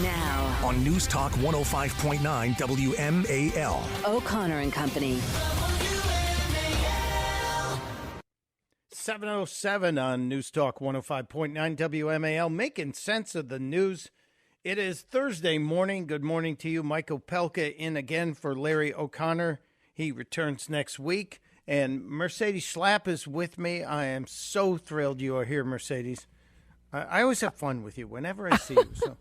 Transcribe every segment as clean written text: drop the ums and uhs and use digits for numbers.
Now on News Talk 105.9 WMAL. O'Connor and Company. 7:07 on News Talk 105.9 WMAL, making sense of the news. It is Thursday morning. Good morning to you. Mike Opelka in again for Larry O'Connor. He returns next week. And Mercedes Schlapp is with me. I am so thrilled you are here, Mercedes. I always have fun with you whenever I see you. So.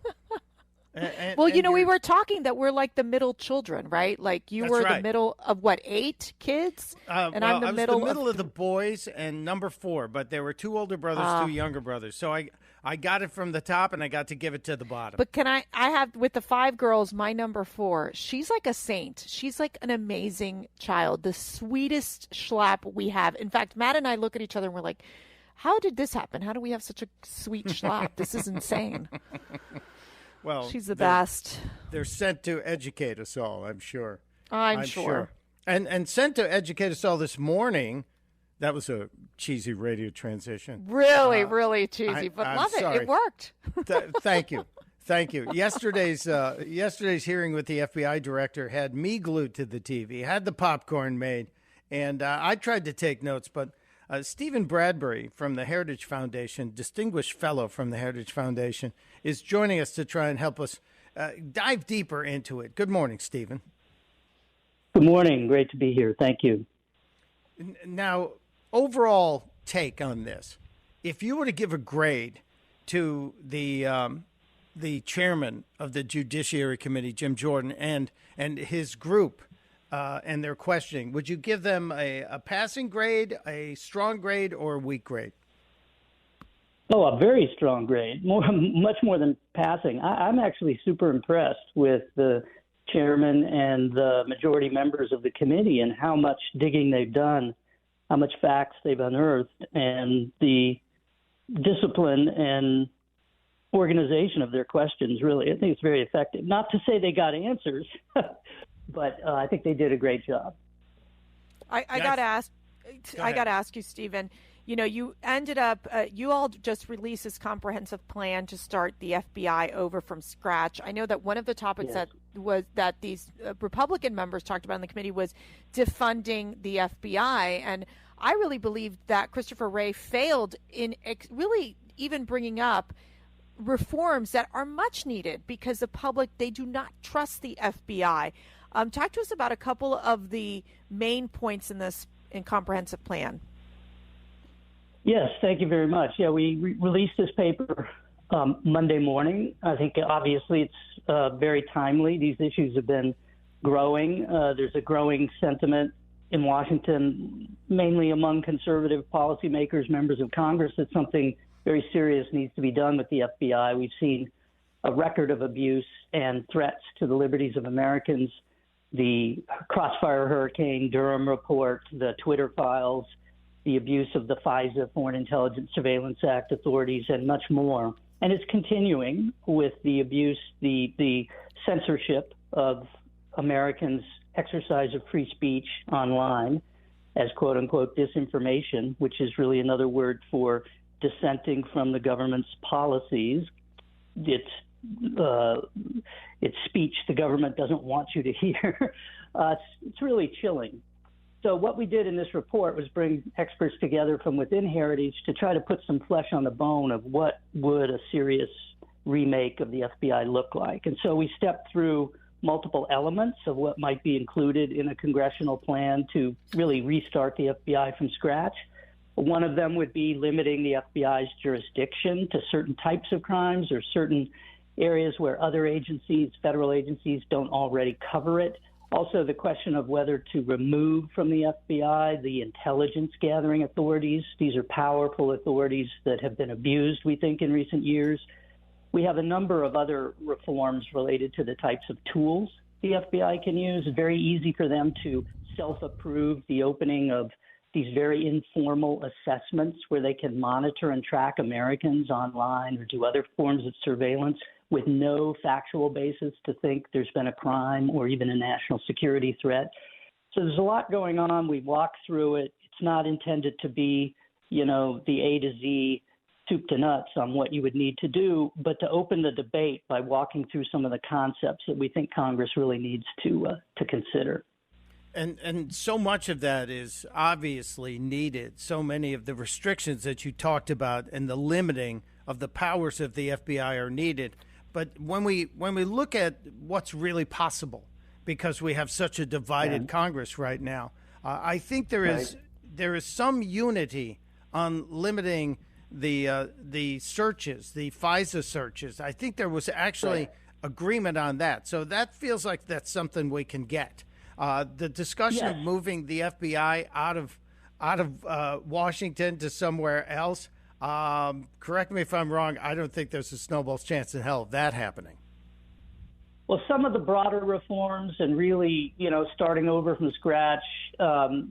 We were talking that we're like the middle children, right? Like you were the middle of what, 8 kids? And I'm the middle of the boys and number 4, but there were 2 older brothers, 2 younger brothers. So I got it from the top and I got to give it to the bottom. But I have with the 5 girls, my number 4, she's like a saint. She's like an amazing child, the sweetest Schlapp we have. In fact, Matt and I look at each other and we're like, how did this happen? How do we have such a sweet Schlapp? This is insane. Well, she's the best. They're sent to educate us all, I'm sure. I'm sure. And sent to educate us all this morning. That was a cheesy radio transition. Really, really cheesy, but love it. Sorry. It worked. Thank you. Thank you. Yesterday's hearing with the FBI director had me glued to the TV, had the popcorn made, and I tried to take notes, but Stephen Bradbury from the Heritage Foundation, distinguished fellow from the Heritage Foundation, is joining us to try and help us dive deeper into it. Good morning, Stephen. Good morning. Great to be here. Thank you. Now, overall take on this. If you were to give a grade to the chairman of the Judiciary Committee, Jim Jordan, and his group, and their questioning, would you give them a passing grade, a strong grade, or a weak grade? Oh, a very strong grade, much more than passing. I'm actually super impressed with the chairman and the majority members of the committee and how much digging they've done, how much facts they've unearthed, and the discipline and organization of their questions. Really, I think it's very effective. Not to say they got answers, but I think they did a great job. I got to ask you, Stephen. You know, you ended up, you all just released this comprehensive plan to start the FBI over from scratch. I know that one of the topics that these Republican members talked about in the committee was defunding the FBI. And I really believe that Christopher Wray failed in really even bringing up reforms that are much needed because the public, they do not trust the FBI. Talk to us about a couple of the main points in this comprehensive plan. Yes, thank you very much. Yeah, we released this paper Monday morning. I think obviously it's very timely. These issues have been growing. There's a growing sentiment in Washington, mainly among conservative policymakers, members of Congress, that something very serious needs to be done with the FBI. We've seen a record of abuse and threats to the liberties of Americans. The Crossfire Hurricane, Durham report, the Twitter files, the abuse of the FISA, Foreign Intelligence Surveillance Act authorities, and much more. And it's continuing with the abuse, the censorship of Americans' exercise of free speech online as quote-unquote disinformation, which is really another word for dissenting from the government's policies. It's speech the government doesn't want you to hear. It's really chilling. So what we did in this report was bring experts together from within Heritage to try to put some flesh on the bone of what would a serious remake of the FBI look like. And so we stepped through multiple elements of what might be included in a congressional plan to really restart the FBI from scratch. One of them would be limiting the FBI's jurisdiction to certain types of crimes or certain areas where other agencies, federal agencies, don't already cover it. Also, the question of whether to remove from the FBI the intelligence gathering authorities. These are powerful authorities that have been abused, we think, in recent years. We have a number of other reforms related to the types of tools the FBI can use. It's very easy for them to self-approve the opening of these very informal assessments where they can monitor and track Americans online or do other forms of surveillance with no factual basis to think there's been a crime or even a national security threat. So there's a lot going on. We walked through it. It's not intended to be, the A to Z soup to nuts on what you would need to do, but to open the debate by walking through some of the concepts that we think Congress really needs to consider. And so much of that is obviously needed. So many of the restrictions that you talked about and the limiting of the powers of the FBI are needed. But when we look at what's really possible, because we have such a divided Congress right now, I think there is some unity on limiting the searches, the FISA searches. I think there was actually agreement on that. So that feels like that's something we can get. The discussion of moving the FBI out of Washington to somewhere else. Correct me if I'm wrong. I don't think there's a snowball's chance in hell of that happening. Well, some of the broader reforms and really, starting over from scratch,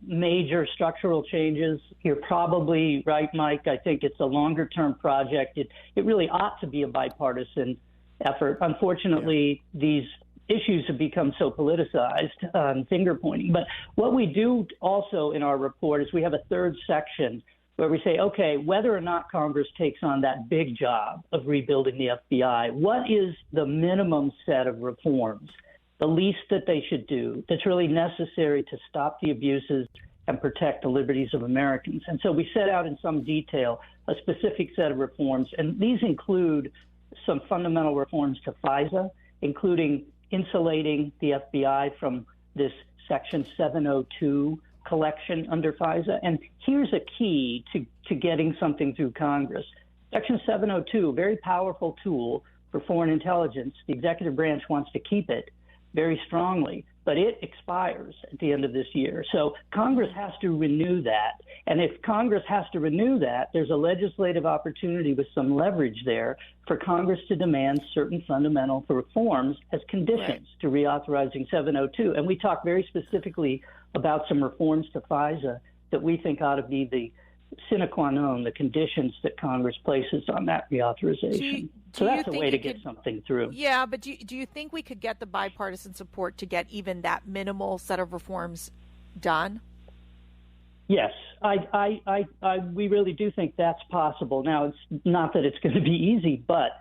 major structural changes, you're probably right, Mike. I think it's a longer-term project. It really ought to be a bipartisan effort. Unfortunately, these issues have become so politicized, finger-pointing. But what we do also in our report is we have a third section where we say, okay, whether or not Congress takes on that big job of rebuilding the FBI, what is the minimum set of reforms, the least that they should do, that's really necessary to stop the abuses and protect the liberties of Americans? And so we set out in some detail a specific set of reforms, and these include some fundamental reforms to FISA, including insulating the FBI from this Section 702 collection under FISA. And here's a key to getting something through Congress. Section 702, a very powerful tool for foreign intelligence. The executive branch wants to keep it very strongly, but it expires at the end of this year. So Congress has to renew that. And if Congress has to renew that, there's a legislative opportunity with some leverage there for Congress to demand certain fundamental reforms as conditions to reauthorizing 702. And we talk very specifically about some reforms to FISA that we think ought to be the sine qua non, the conditions that Congress places on that reauthorization. So that's a way to get something through. Yeah, but do you think we could get the bipartisan support to get even that minimal set of reforms done? Yes, we really do think that's possible. Now, it's not that it's going to be easy, but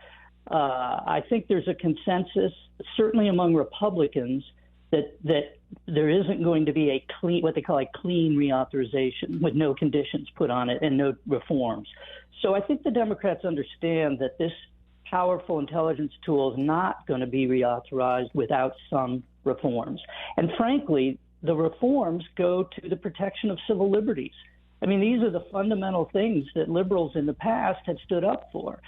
I think there's a consensus, certainly among Republicans, that there isn't going to be a clean, what they call a clean reauthorization with no conditions put on it and no reforms. So I think the Democrats understand that this powerful intelligence tool is not going to be reauthorized without some reforms. And frankly, the reforms go to the protection of civil liberties. I mean, these are the fundamental things that liberals in the past have stood up for.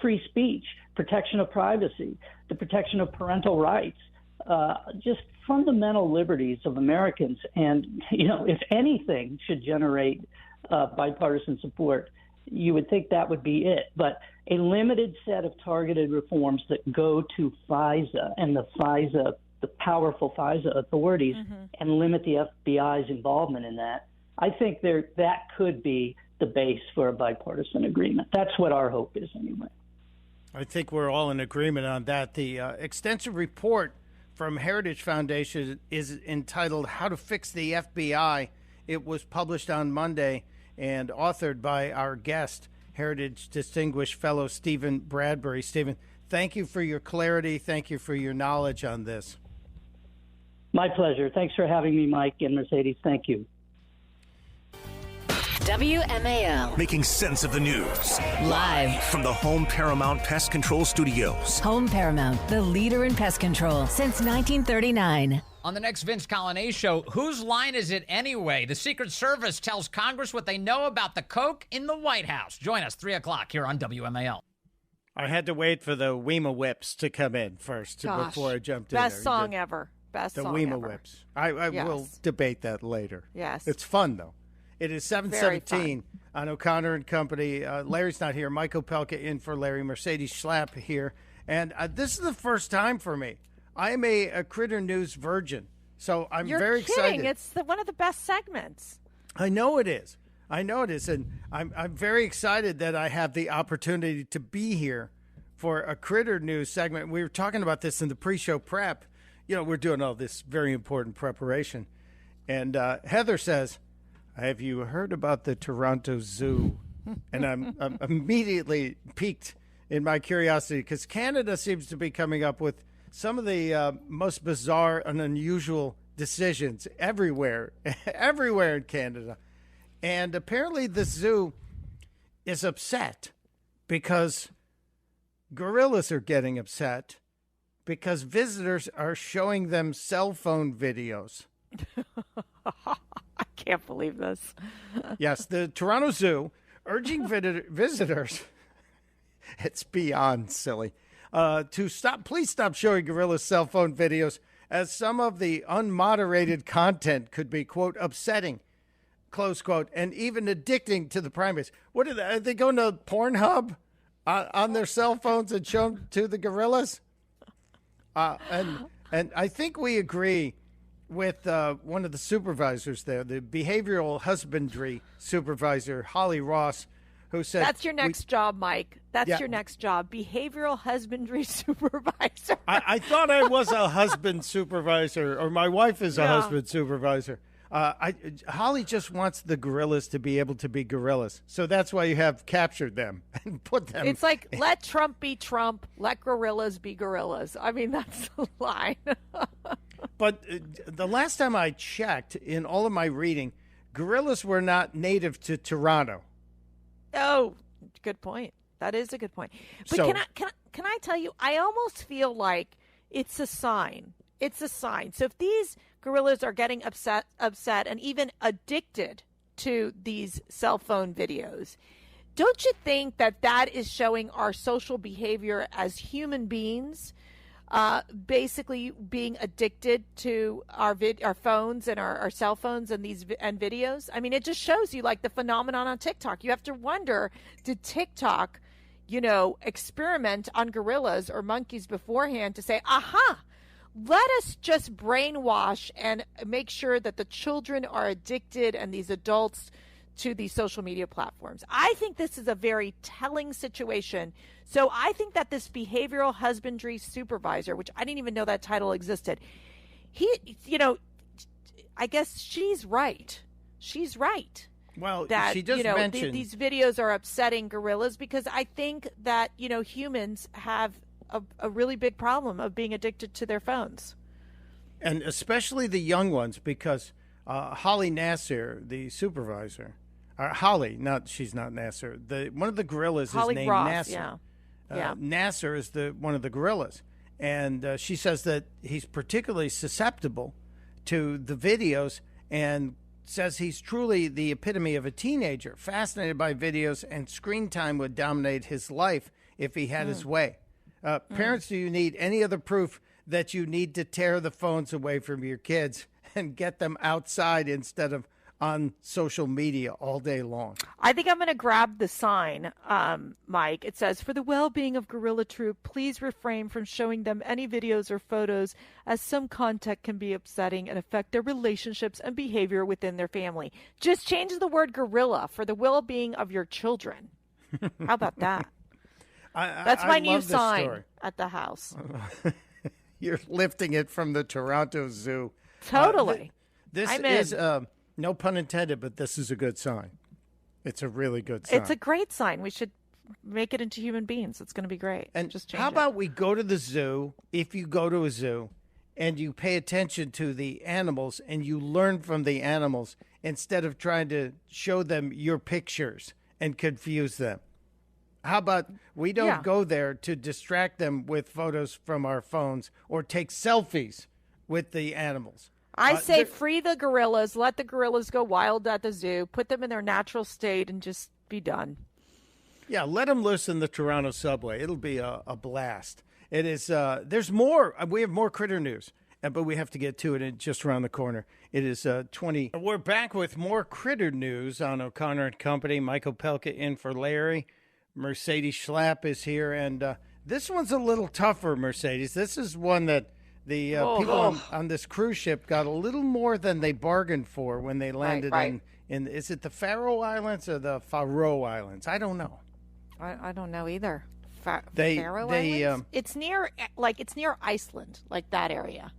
Free speech, protection of privacy, the protection of parental rights, just fundamental liberties of Americans. And, if anything should generate bipartisan support, you would think that would be it. But a limited set of targeted reforms that go to FISA and the powerful FISA authorities and limit the FBI's involvement in that, I think that could be the base for a bipartisan agreement. That's what our hope is anyway. I think we're all in agreement on that. The extensive report from Heritage Foundation is entitled How to Fix the FBI. It was published on Monday and authored by our guest, Heritage Distinguished Fellow Stephen Bradbury. Stephen, thank you for your clarity. Thank you for your knowledge on this. My pleasure. Thanks for having me, Mike and Mercedes. Thank you. WMAL. Making sense of the news. Live from the Home Paramount Pest Control Studios. Home Paramount, the leader in pest control since 1939. On the next Vince Colonnese show, whose line is it anyway? The Secret Service tells Congress what they know about the coke in the White House. Join us 3 o'clock here on WMAL. I had to wait for the Weema Whips to come in first before I jumped in there. Best song ever. Best song ever. The Weema Whips. I will debate that later. Yes. It's fun, though. It is 7:17 on O'Connor and Company. Larry's not here. Mike Opelka in for Larry. Mercedes Schlapp here. And this is the first time for me. I am a Critter News virgin, so I'm very excited. It's one of the best segments. I know it is. And I'm very excited that I have the opportunity to be here for a Critter News segment. We were talking about this in the pre-show prep. We're doing all this very important preparation. And Heather says, have you heard about the Toronto Zoo And I'm immediately piqued in my curiosity because Canada seems to be coming up with some of the most bizarre and unusual decisions everywhere in Canada. And apparently the zoo is upset because gorillas are getting upset because visitors are showing them cell phone videos. I can't believe this. Yes, the Toronto Zoo urging visitors, it's beyond silly, to please stop showing gorillas cell phone videos as some of the unmoderated content could be, quote, upsetting, close quote, and even addicting to the primates. What are they going to Pornhub on their cell phones and show them to the gorillas? And I think we agree with one of the supervisors there, the behavioral husbandry supervisor, Holly Ross, who said... That's your next job, Mike. That's your next job, behavioral husbandry supervisor. I thought I was a husband supervisor, or my wife is a husband supervisor. Holly just wants the gorillas to be able to be gorillas. So that's why you have captured them and put them... It's like, let Trump be Trump, let gorillas be gorillas. I mean, that's the line. But the last time I checked, in all of my reading, gorillas were not native to Toronto. Oh, good point. That is a good point. But So- can I tell you, I almost feel like it's a sign. It's a sign. So if these gorillas are getting upset and even addicted to these cell phone videos, don't you think that is showing our social behavior as human beings, basically being addicted to our phones and our cell phones and and videos? I mean, it just shows you like the phenomenon on TikTok. You have to wonder, did TikTok, experiment on gorillas or monkeys beforehand to say, aha, let us just brainwash and make sure that the children are addicted and these adults to these social media platforms. I think this is a very telling situation. So I think that this behavioral husbandry supervisor, which I didn't even know that title existed, I guess she's right. She's right. Well, That, she just mentioned... these videos are upsetting gorillas because I think that, humans have a really big problem of being addicted to their phones. And especially the young ones, because Holly Nasser, the supervisor, she's not Nasser. One of the gorillas Holly is named Ross, Nasser. yeah. Nasser is one of the gorillas, and she says that he's particularly susceptible to the videos, and says he's truly the epitome of a teenager, fascinated by videos, and screen time would dominate his life if he had his way. Parents, do you need any other proof that you need to tear the phones away from your kids and get them outside instead of on social media all day long? I think I'm going to grab the sign, Mike. It says, for the well-being of Gorilla Troop, please refrain from showing them any videos or photos as some content can be upsetting and affect their relationships and behavior within their family. Just change the word gorilla for the well-being of your children. How about that? That's my new sign at the house. You're lifting it from the Toronto Zoo. Totally. This is, no pun intended, but this is a good sign. It's a really good sign. It's a great sign. We should make it into human beings. It's going to be great. And just change how about we go to the zoo, if you go to a zoo, and you pay attention to the animals and you learn from the animals instead of trying to show them your pictures and confuse them? How about we don't go there to distract them with photos from our phones or take selfies with the animals? I say free the gorillas, let the gorillas go wild at the zoo, put them in their natural state, and just be done. Yeah, let them loose in the Toronto subway. It'll be a blast. It is. There's more. We have more critter news, but we have to get to it just around the corner. It is 20. We're back with more critter news on O'Connor and Company. Michael Pelka in for Larry. Mercedes Schlapp is here, and this one's a little tougher, Mercedes. This is one that the people on this cruise ship got a little more than they bargained for when they landed in. Is it the Faroe Islands or the Faroe Islands? I don't know. I don't know either. Faroe Islands? It's near Iceland, like that area.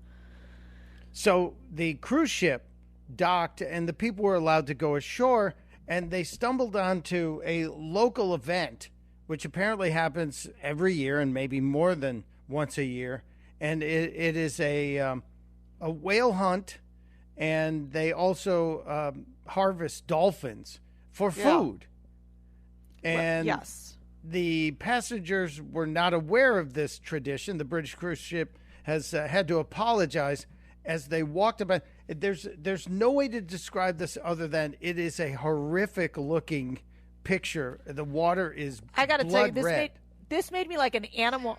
So the cruise ship docked, and the people were allowed to go ashore. and they stumbled onto a local event, which apparently happens every year and maybe more than once a year. And it is a whale hunt, and they also harvest dolphins for food. And yes, the passengers were not aware of this tradition. The British cruise ship has had to apologize as they walked about. There's no way to describe this other than it is a horrific looking picture. The water is I got to tell you, this made me like an animal.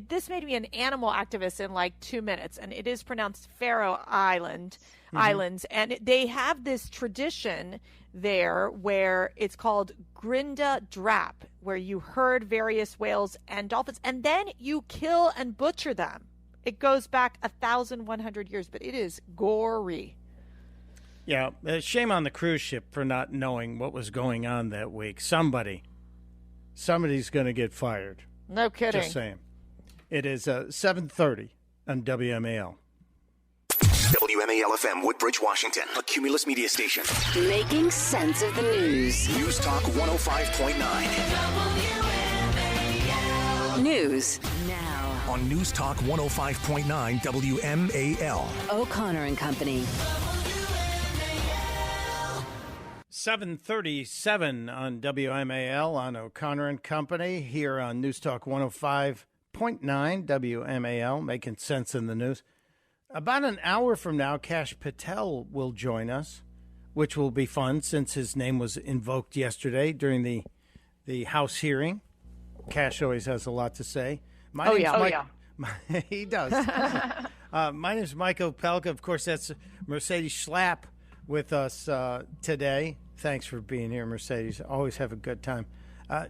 This made me an animal activist in like 2 minutes, and it is pronounced Faroe Islands, and they have this tradition there where it's called Grinda Drap, where you herd various whales and dolphins, and then you kill and butcher them. It goes back 1,100 years, but it is gory. Yeah, shame on the cruise ship for not knowing what was going on that week. Somebody's going to get fired. No kidding. Just saying. It is 7:30 on WMAL. WMAL-FM, Woodbridge, Washington. A Cumulus media station. Making sense of the news. News Talk 105.9. News now On News Talk 105.9 WMAL. O'Connor and Company. 7:37 on WMAL on O'Connor and Company here on News Talk 105.9 WMAL, making sense in the news. About an hour from now, Kash Patel will join us, which will be fun since his name was invoked yesterday during the House hearing. Kash always has a lot to say. He does. My name is Mike Opelka. Of course, that's Mercedes Schlapp with us today. Thanks for being here, Mercedes. Always have a good time.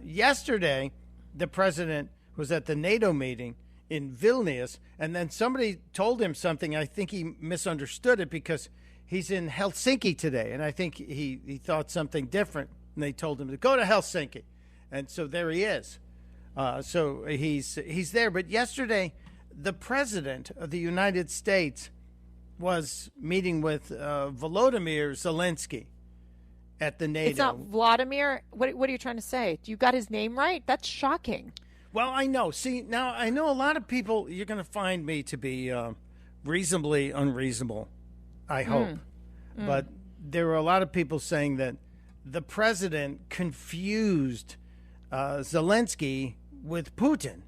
Yesterday, the president was at the NATO meeting in Vilnius, and then somebody told him something. I think he misunderstood it because he's in Helsinki today, and I think he thought something different, and they told him to go to Helsinki. And so there he is. So he's there. But yesterday, the president of the United States was meeting with Volodymyr Zelensky at the NATO. It's not Vladimir. What are you trying to say? You got his name right? That's shocking. Well, I know. See, now I know a lot of people, you're going to find me to be reasonably unreasonable, I hope. But there were a lot of people saying that the president confused Zelensky with Putin.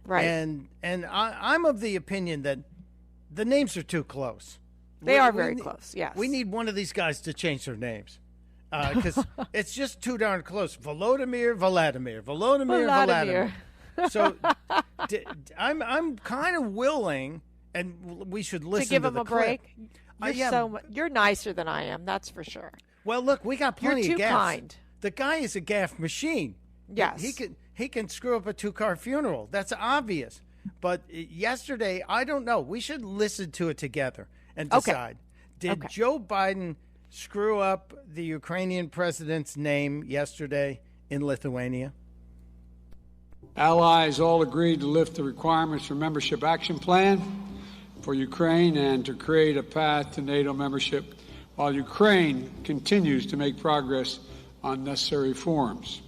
Right. And I'm of the opinion that the names are too close. They are very close, yes. We need one of these guys to change their names because it's just too darn close. Vladimir. So I'm kind of willing, and we should listen to give him the a clip. break. You're nicer than I am, that's for sure. Well, look, we got plenty You're of too gaffes. kind. The guy is a gaff machine. Yes. He can screw up a 2-car funeral. That's obvious. But yesterday, I don't know. We should listen to it together and decide. Did Joe Biden screw up the Ukrainian president's name yesterday in Lithuania? Allies all agreed to lift the requirements for membership action plan for Ukraine and to create a path to NATO membership while Ukraine continues to make progress on necessary reforms.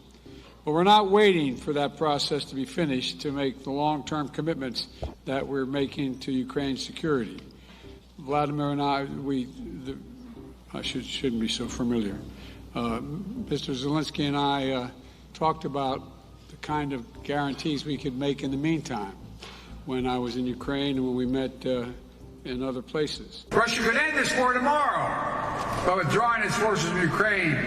But we're not waiting for that process to be finished to make the long-term commitments that we're making to Ukraine's security. Vladimir and I, shouldn't be so familiar. Mr. Zelensky and I talked about the kind of guarantees we could make in the meantime when I was in Ukraine and when we met in other places. Russia could end this war tomorrow by withdrawing its forces from Ukraine,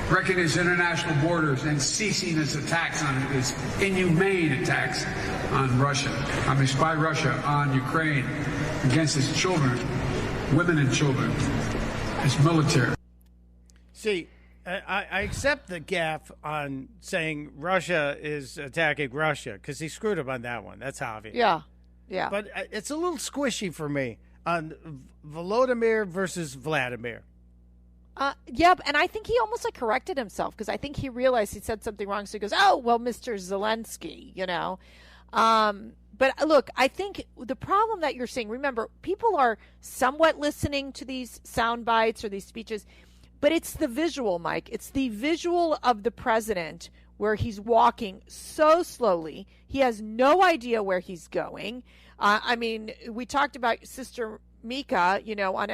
wrecking its international borders, and ceasing its attacks on its inhumane attacks on by Russia on Ukraine against its children, women and children, its military. See, I accept the gaffe on saying Russia is attacking Russia because he screwed up on that one. That's obvious. Yeah. But it's a little squishy for me on Volodymyr versus Vladimir. Yeah, and I think he almost corrected himself because I think he realized he said something wrong. So he goes, "Oh, well, Mr. Zelensky, you know." But look, I think the problem that you're seeing. Remember, people are somewhat listening to these sound bites or these speeches. But it's the visual, Mike. It's the visual of the president where he's walking so slowly. He has no idea where he's going. I mean, we talked about Sister Mika, on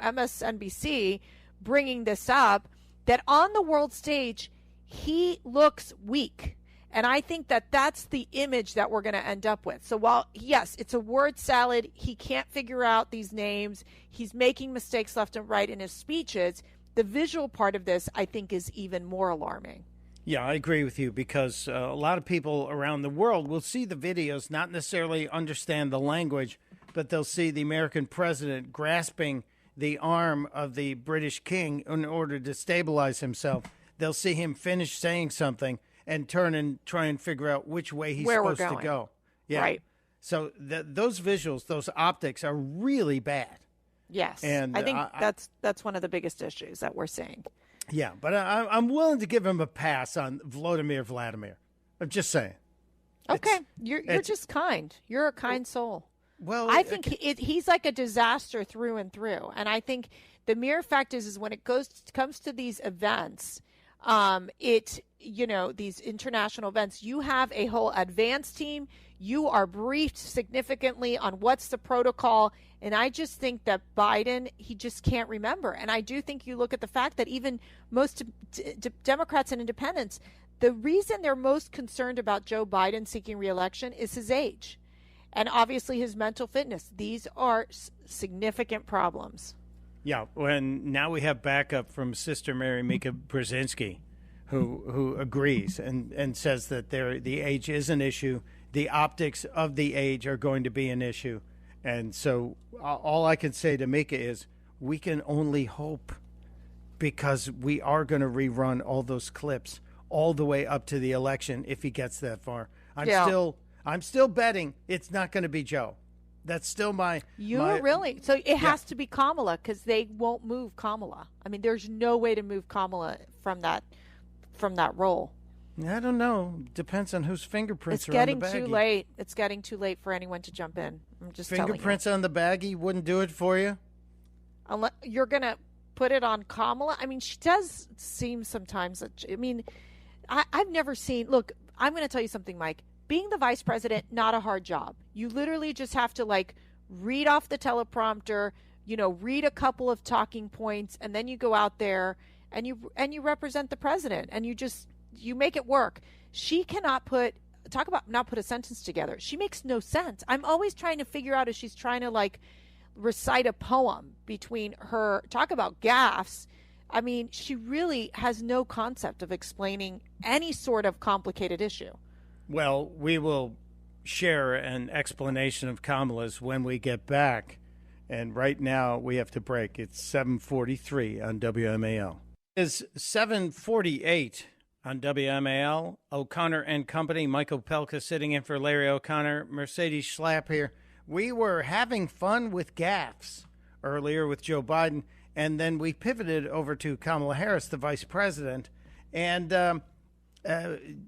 MSNBC, bringing this up, that on the world stage, he looks weak. And I think that that's the image that we're going to end up with. So while, yes, it's a word salad, he can't figure out these names, he's making mistakes left and right in his speeches, the visual part of this, I think, is even more alarming. Yeah, I agree with you, because a lot of people around the world will see the videos, not necessarily understand the language, but they'll see the American president grasping the arm of the British king in order to stabilize himself. They'll see him finish saying something and turn and try and figure out which way he's supposed to go. Yeah. Right. So those visuals, those optics are really bad. Yes. And I think that's one of the biggest issues that we're seeing. Yeah, but I'm willing to give him a pass on Vladimir. I'm just saying. Okay. You're just kind. You're a kind soul. Well, I think he's like a disaster through and through. And I think the mere fact is when it comes to these events, these international events, you have a whole advance team. You are briefed significantly on what's the protocol. And I just think that Biden, he just can't remember. And I do think you look at the fact that even most Democrats and independents, the reason they're most concerned about Joe Biden seeking re-election is his age and obviously his mental fitness. These are significant problems. Yeah, and now we have backup from Sister Mary Mika Brzezinski, who agrees and says that the age is an issue. The optics of the age are going to be an issue. And so all I can say to Mika is we can only hope, because we are going to rerun all those clips all the way up to the election if he gets that far. I'm still betting it's not going to be Joe. That's still my really? So it has to be Kamala, because they won't move Kamala. I mean, there's no way to move Kamala from that role. I don't know. Depends on whose fingerprints are on the baggie. It's getting too late. It's getting too late for anyone to jump in. I'm just telling you. Fingerprints on the baggie wouldn't do it for you? Unless you're going to put it on Kamala. I mean, she does seem sometimes. I've never seen. Look, I'm going to tell you something, Mike. Being the vice president, not a hard job. You literally just have to read off the teleprompter, read a couple of talking points, and then you go out there and you represent the president, and you make it work. She cannot talk about not put a sentence together. She makes no sense. I'm always trying to figure out if she's trying to recite a poem between her, talk about gaffes. I mean, she really has no concept of explaining any sort of complicated issue. Well, we will share an explanation of Kamala's when we get back. And right now we have to break. It's 7:43 on WMAL. It's 7:48 on WMAL. O'Connor and Company. Michael Pelka sitting in for Larry O'Connor. Mercedes Schlapp here. We were having fun with gaffes earlier with Joe Biden, and then we pivoted over to Kamala Harris, the vice president. And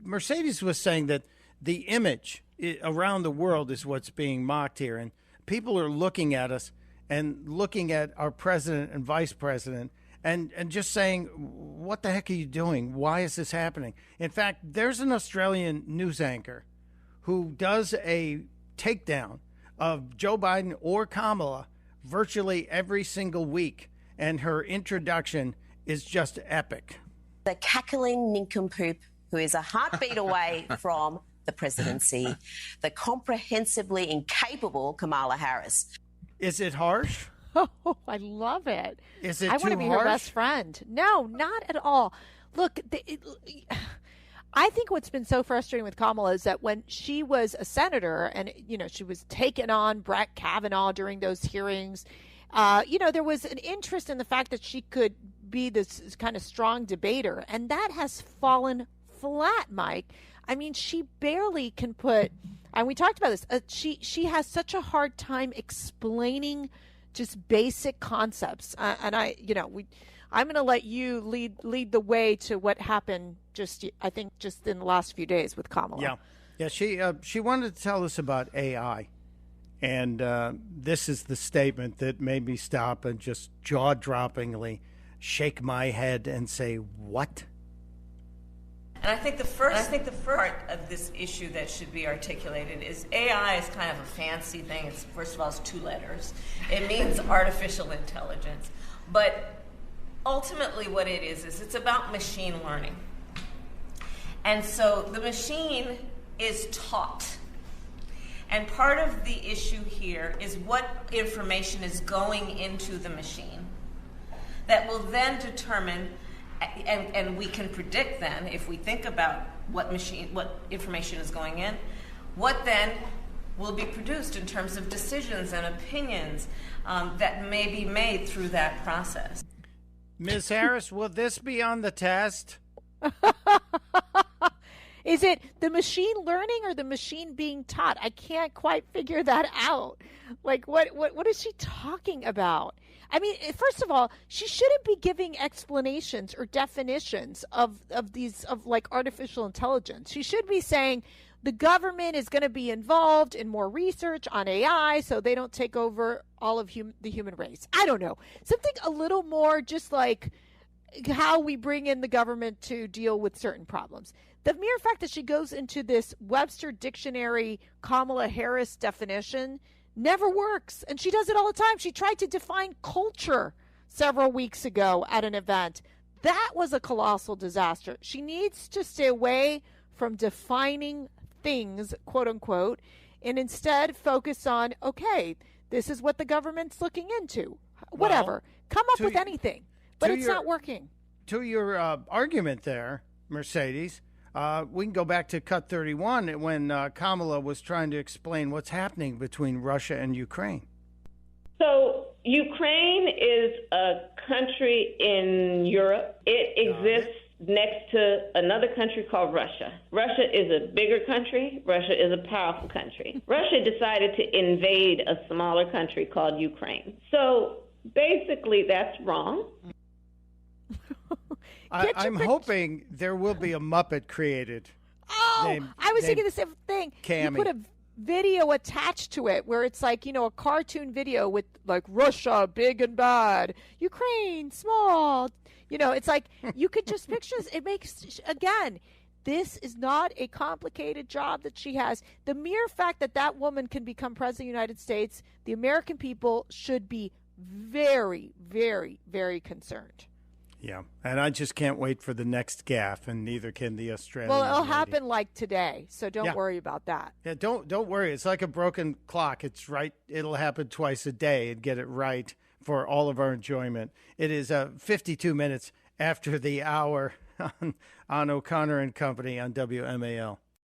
Mercedes was saying that the image around the world is what's being mocked here. And people are looking at us and looking at our president and vice president and just saying, what the heck are you doing? Why is this happening? In fact, there's an Australian news anchor who does a takedown of Joe Biden or Kamala virtually every single week. And her introduction is just epic. The cackling nincompoop who is a heartbeat away from the presidency, the comprehensively incapable Kamala Harris. Is it harsh? Oh, I love it. Is it I want to be her best friend. No, not at all. Look, I think what's been so frustrating with Kamala is that when she was a senator and, she was taking on Brett Kavanaugh during those hearings, there was an interest in the fact that she could be this kind of strong debater. And that has fallen flat, Mike. I mean, she barely can and we talked about this, she has such a hard time explaining just basic concepts. And I'm going to let you lead the way to what happened just in the last few days with Kamala. Yeah. She wanted to tell us about AI. And this is the statement that made me stop and just jaw-droppingly shake my head and say, what? And I think the first part of this issue that should be articulated is AI is kind of a fancy thing. It's, first of all, it's 2 letters. It means artificial intelligence. But ultimately what it is it's about machine learning. And so the machine is taught. And part of the issue here is what information is going into the machine that will then determine, and we can predict then, if we think about what information is going in, what then will be produced in terms of decisions and opinions that may be made through that process. Ms. Harris, will this be on the test? Is it the machine learning or the machine being taught? I can't quite figure that out. Like, what is she talking about? I mean, first of all, she shouldn't be giving explanations or definitions of like artificial intelligence. She should be saying the government is going to be involved in more research on AI so they don't take over all of the human race. I don't know. Something a little more just like how we bring in the government to deal with certain problems. The mere fact that she goes into this Webster Dictionary Kamala Harris definition never works. And she does it all the time. She tried to define culture several weeks ago at an event. That was a colossal disaster. She needs to stay away from defining things, quote unquote, and instead focus on, okay, this is what the government's looking into. Whatever. Come up with anything. But it's not working. To your argument there, Mercedes, we can go back to Cut 31 when Kamala was trying to explain what's happening between Russia and Ukraine. So Ukraine is a country in Europe. It exists next to another country called Russia. Russia is a bigger country. Russia is a powerful country. Russia decided to invade a smaller country called Ukraine. So basically that's wrong. I'm hoping there will be a Muppet created. I was thinking the same thing. Cammy. You put a video attached to it where it's like, a cartoon video with like Russia, big and bad, Ukraine, small. It's like you could just picture this. It makes, again, this is not a complicated job that she has. The mere fact that that woman can become president of the United States, the American people should be very, very, very concerned. Yeah, and I just can't wait for the next gaffe, and neither can the Australian Well, it'll lady. happen like today, so don't worry about that. Yeah, don't worry. It's like a broken clock. It's right. It'll happen twice a day and get it right for all of our enjoyment. It is 52 minutes after the hour on O'Connor and Company on WMAL.